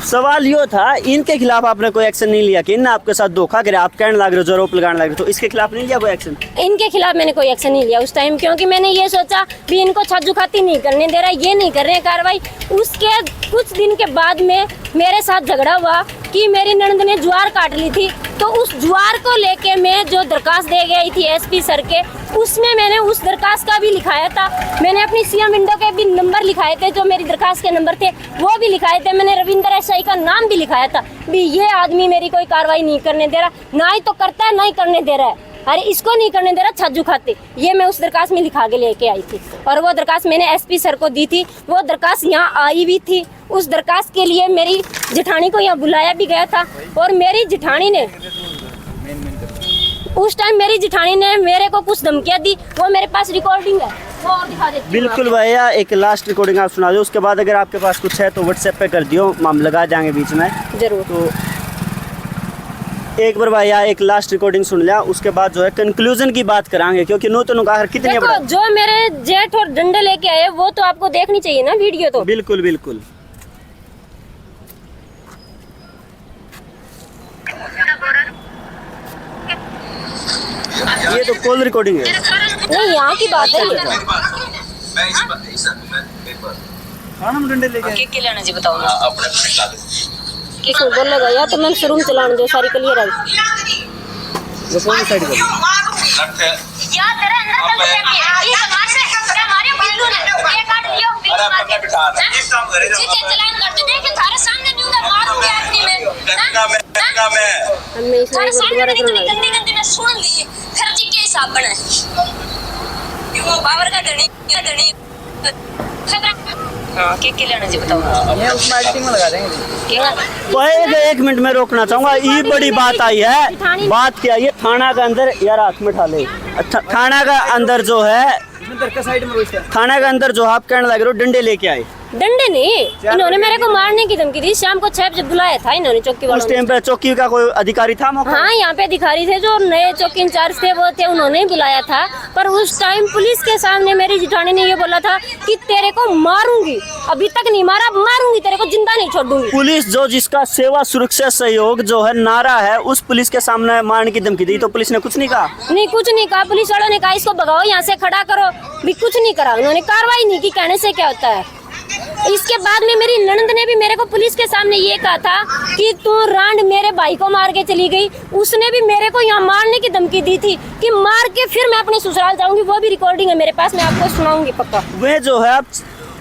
सवाल यो था, इनके खिलाफ आपने कोई एक्शन नहीं लिया कि इनने आपके साथ धोखा करे, आप कहने लग रहे हो, जो आरोप लगाने लग रहे हो, तो इसके खिलाफ नहीं लिया कोई एक्शन? इनके खिलाफ मैंने कोई एक्शन नहीं लिया उस टाइम, क्योंकि मैंने ये सोचा भी इनको छज्जूखाती नहीं करने दे रहा, ये नहीं कर रहे कार्रवाई। उसके कुछ दिन के बाद में मेरे साथ झगड़ा हुआ कि मेरी ननद ने ज्वार काट ली थी, तो उस ज्वार को लेके मैं जो दरखास्त दे गई थी एसपी सर के, उसमें मैंने उस दरखास्त का भी लिखाया था। मैंने अपनी सीएम विंडो के भी नंबर लिखाए थे, जो मेरी दरखास्त के नंबर थे वो भी लिखाए थे। मैंने रविंदर एसआई का नाम भी लिखाया था भी ये आदमी मेरी कोई कार्रवाई नहीं करने दे रहा, ना ही तो करता है ना ही करने दे रहा है, अरे इसको नहीं करने दे रहा छज्जू खाते। ये मैं उस दरखास्त में लिखा के लेके आई थी और वो दरखास्त मैंने एसपी सर को दी थी। वो दरखास्त यहाँ आई भी थी। उस दरखास्त के लिए मेरी जेठानी को यहाँ बुलाया भी गया था और मेरी जेठानी ने उस टाइम मेरे को कुछ धमकियाँ दी। वो मेरे पास रिकॉर्डिंग है, वो और दिखा देती हूँ। बिल्कुल भैया, एक लास्ट रिकॉर्डिंग आप सुना दो, उसके बाद अगर आपके पास कुछ है तो व्हाट्सएप पे कर दियो, हम लगा जाएंगे बीच में जरूर। तो एक बार भैया एक लास्ट रिकॉर्डिंग सुन लिया, उसके बाद जो है कंक्लूजन की बात करांगे, क्योंकि नूतन का कितने देखो जो मेरे जेठ और डंडे लेके आए वो तो आपको देखनी चाहिए ना वीडियो तो। बिल्कुल बिल्कुल। ये तो कॉल रिकॉर्डिंग है। नहीं यहाँ की बात है ये। डंडे लेके क्या लेना जी बताओ ना। किसको बोलेगा या तो मैं शोरूम चलाने दो, सारी क्लियर है। वो कौन सी साइड कर या तेरा अंदर चल के ये समाज से हमारे बिल्लू ने ये काट लियो बिल्लू मार के इस काम करे जी के चलान कर दे देख थारे सामने न्यू ना मारूंगी आदमी में हमें इसमें दोबारा करना गंदी गंदी में सुन ली फिर जी के हिसाब बने वो पावर का धनी हां के लेना जी बताओ। ये उसमें एडिटिंग में लगा देंगे। एक मिनट में रोकना चाहूंगा, ये बड़ी बात आई है। बात क्या ये थाना का अंदर यार हाथ में उठा ले। अच्छा थाना का अंदर जो है, थाना का अंदर जो आप कहने लग रहे हो डंडे लेके आए। डंडे नहीं, इन्होंने मेरे को मारने की धमकी दी। शाम को 6 बजे बुलाया था इन्होंने चौकी वालों उस टाइम पे चौकी का कोई अधिकारी था मौका? हाँ यहाँ पे अधिकारी थे जो नए चौकी इंचार्ज थे, वो थे, उन्होंने ही बुलाया था। पर उस टाइम पुलिस के सामने मेरी जेठानी ने ये बोला था कि तेरे को मारूंगी, अभी तक नहीं मारा, मारूंगी तेरे को, जिंदा नहीं छोड़ूंगी। पुलिस जो जिसका सेवा सुरक्षा सहयोग जो है नारा है, उस पुलिस के सामने मारने की धमकी दी तो पुलिस ने कुछ नहीं कहा? नहीं कुछ नहीं कहा। पुलिस वालों ने कहा इसको भगाओ यहाँ से, खड़ा करो, भी कुछ नहीं करा। उन्होंने कार्रवाई नहीं की। कहने से क्या होता है। इसके बाद में मेरी ननद ने भी मेरे को पुलिस के सामने ये कहा था कि तू रांड मेरे भाई को मार के चली गई। उसने भी मेरे को यहाँ मारने की धमकी दी थी कि मार के फिर मैं अपने ससुराल जाऊंगी। वो भी रिकॉर्डिंग है मेरे पास, मैं आपको सुनाऊंगी पक्का। वह जो है आप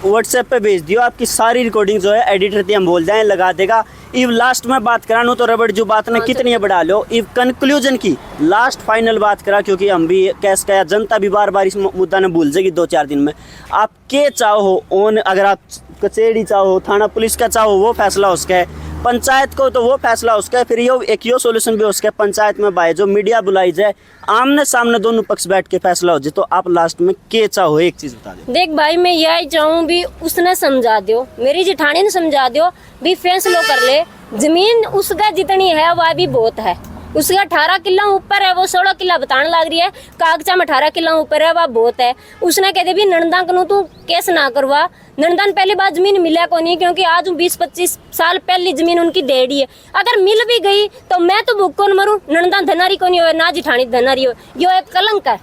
व्हाट्सएप पे भेज दियो, आपकी सारी रिकॉर्डिंग जो है एडिटर थी हम बोल जाए लगा देगा। इव लास्ट में बात करानो तो रबड़ जो बात ने कितनी बढ़ा लो। इव कंक्लूजन की लास्ट फाइनल बात करा, क्योंकि हम भी कैस कहा जनता भी बार बार इस मुद्दा ने भूल जाएगी 2-4 दिन में। आप के चाहो ओन, अगर आप कचेरी चाहो, थाना पुलिस का चाहो, वो फैसला उसका है। पंचायत को तो वो फैसला उसका है। फिर यो सोल्यूशन भी उसका है। पंचायत में बाय जो मीडिया बुलाई जाए, आमने सामने दोनों पक्ष बैठ के फैसला हो जाए। तो आप लास्ट में के चाहो एक चीज बता दो। देख भाई मैं यही चाहूँ भी उसने समझा दो, मेरी जेठानी ने समझा दो भी फैसला कर ले। जमीन उसका जितनी है वह भी बहुत है। उसका 18 किलो ऊपर है, वो 16 किलो बताने लग रही है। कागजा में 18 किलो ऊपर है, वह बहुत है। उसने कहते भी नंदा कनु तू केस ना करवा। नंदा पहली बार जमीन मिला को नहीं, क्योंकि आज 20-25 साल पहली जमीन उनकी देड़ी है। अगर मिल भी गई तो मैं तो भूख कौन मरूं। नंदा धनारी को नहीं हो ना जेठानी धनारी हो। यो एक कलंक है,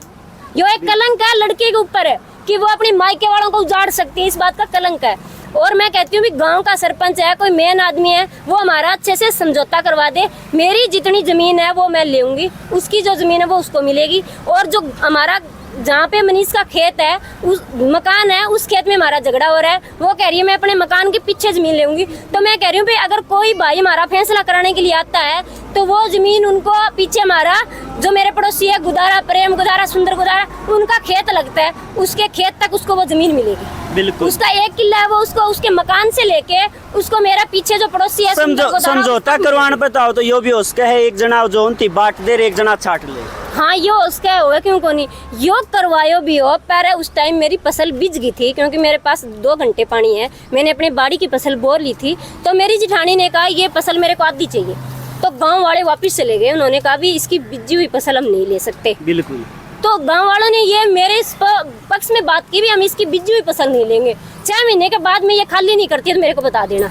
यो एक कलंक है लड़के के ऊपर है कि वो अपनी मायके वालों को उजाड़ सकती है। इस बात का कलंक है। और मैं कहती हूँ भी गांव का सरपंच है, कोई मेन आदमी है, वो हमारा अच्छे से समझौता करवा दे। मेरी जितनी जमीन है वो मैं लेऊंगी, उसकी जो जमीन है वो उसको मिलेगी। और जो हमारा जहाँ पे मनीष का खेत है, उस मकान है, उस खेत में हमारा झगड़ा हो रहा है। वो कह रही है मैं अपने मकान के पीछे जमीन लेऊंगी। तो मैं कह रही हूँ भाई अगर कोई भाई हमारा फैसला कराने के लिए आता है तो वो जमीन उनको पीछे हमारा जो मेरे पड़ोसी है गुदारा, प्रेम गुदारा, सुंदर गुदारा, उनका खेत लगता है, उसके खेत तक उसको वो जमीन मिलेगी। बिल्कुल उसका 1 किला है, वो उसको उसके मकान से लेके उसको मेरा पीछे जो पड़ोसी है समझौता करवाने पे तो यो भी उसका है। एक जना जो उनती बाट दे, एक जना छाट ले। हाँ यो उसका होगा, क्यों को नहीं। यो करवायो भी हो। पर उस टाइम मेरी फसल बिज गई थी, क्योंकि मेरे पास 2 घंटे पानी है। मैंने अपने बाड़ी की फसल बो ली थी। तो मेरी जेठानी ने कहा ये फसल मेरे को आधी चाहिए। तो गांव वाले वापस चले गए। उन्होंने कहा भी इसकी बिजी हुई फसल हम नहीं ले सकते। बिल्कुल। तो गांव वालों ने ये मेरे इस पक्ष में बात की भी हम इसकी बिजी हुई फसल नहीं लेंगे। 6 महीने के बाद में ये खाली नहीं करती है तो मेरे को बता देना।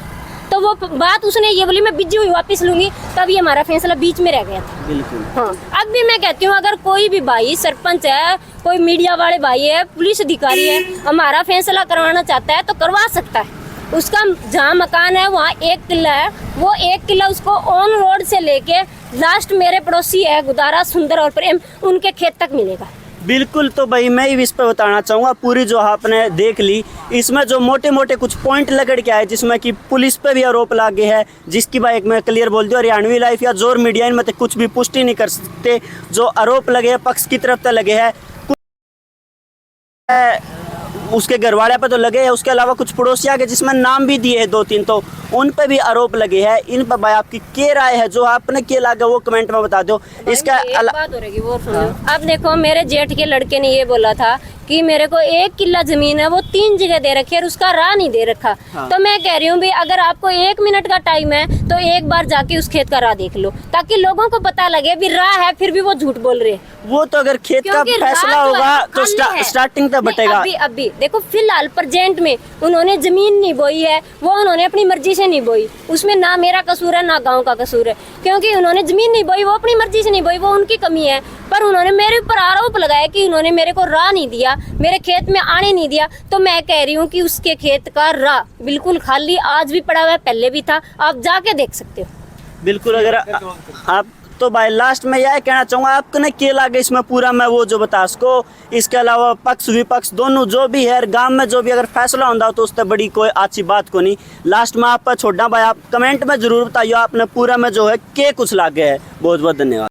तो तो वो बात उसने ये बोली मैं बिजी हुई वापस लूंगी, तब ये हमारा फैसला बीच में रह गया था। बिल्कुल। हाँ, अब भी मैं कहती हूँ अगर कोई भी भाई सरपंच है, कोई मीडिया वाले भाई है, पुलिस अधिकारी है, हमारा फैसला करवाना चाहता है तो करवा सकता है। उसका जहाँ मकान है वहाँ 1 किला है, वो 1 किला उसको ऑन रोड से लेके लास्ट मेरे पड़ोसी है गुदारा, सुंदर और प्रेम, उनके खेत तक मिलेगा। बिल्कुल। तो भाई मैं इस पे बताना चाहूँगा, पूरी जो आपने देख ली, इसमें जो मोटे मोटे कुछ पॉइंट लगड़ के आए जिसमें कि पुलिस पे भी आरोप लागे है, जिसकी भाई मैं क्लियर बोल दूँ, हरियाणवी लाइफ या जोर मीडिया इनमें तो कुछ भी पुष्टि नहीं कर सकते। जो आरोप लगे हैं पक्ष की तरफ से लगे हैं, उसके घर वाले पे तो लगे हैं, उसके अलावा कुछ पड़ोसी आगे जिसमें नाम भी दिए हैं 2-3, तो उन पे भी आरोप लगे हैं। इन पर भाई आपकी क्या राय है, जो आपने क्या लगा वो कमेंट में बता दो। इसका बात हो रही वो सुनो। अब देखो मेरे जेठ के लड़के ने ये बोला था कि मेरे को 1 किला जमीन है, वो 3 जगह दे रखी है और उसका राह नहीं दे रखा। तो मैं कह रही हूँ भी अगर आपको 1 मिनट का टाइम है तो एक बार जाके उस खेत का राह देख लो, ताकि लोगों को पता लगे भी राह है, फिर भी वो झूठ बोल रहे हैं। वो तो अगर खेत का क्योंकि फैसला राह जो होगा है, तो खाली है। स्टार्टिंग तक बटेगा। अभी देखो फिलहाल प्रेजेंट में उन्होंने जमीन नहीं बोई है, वो उन्होंने अपनी मर्जी से नहीं बोई, उसमें ना मेरा कसूर है ना गांव का कसूर है, क्योंकि उन्होंने जमीन नहीं बोई, वो अपनी मर्जी से नहीं बोई, वो उनकी कमी है। पर उन्होंने मेरे ऊपर आरोप लगाया कि उन्होंने मेरे को राह नहीं दिया, मेरे खेत में आने नहीं दिया। तो मैं कह रही हूँ कि उसके खेत का राह बिल्कुल खाली आज भी पड़ा हुआ है, पहले भी था, आप जाके देख सकते हो। बिल्कुल। अगर आप तो भाई लास्ट में यह कहना चाहूँगा, आपने क्या लगे इसमें पूरा मैं वो जो बता सको, इसके अलावा पक्ष विपक्ष दोनों जो भी है गांव में जो भी अगर फैसला होता तो उससे बड़ी कोई अच्छी बात को नहीं। लास्ट में आप पर छोड़ना भाई, आप कमेंट में जरूर बताइए आपने पूरा में जो है क्या कुछ लागे है। बहुत बहुत धन्यवाद।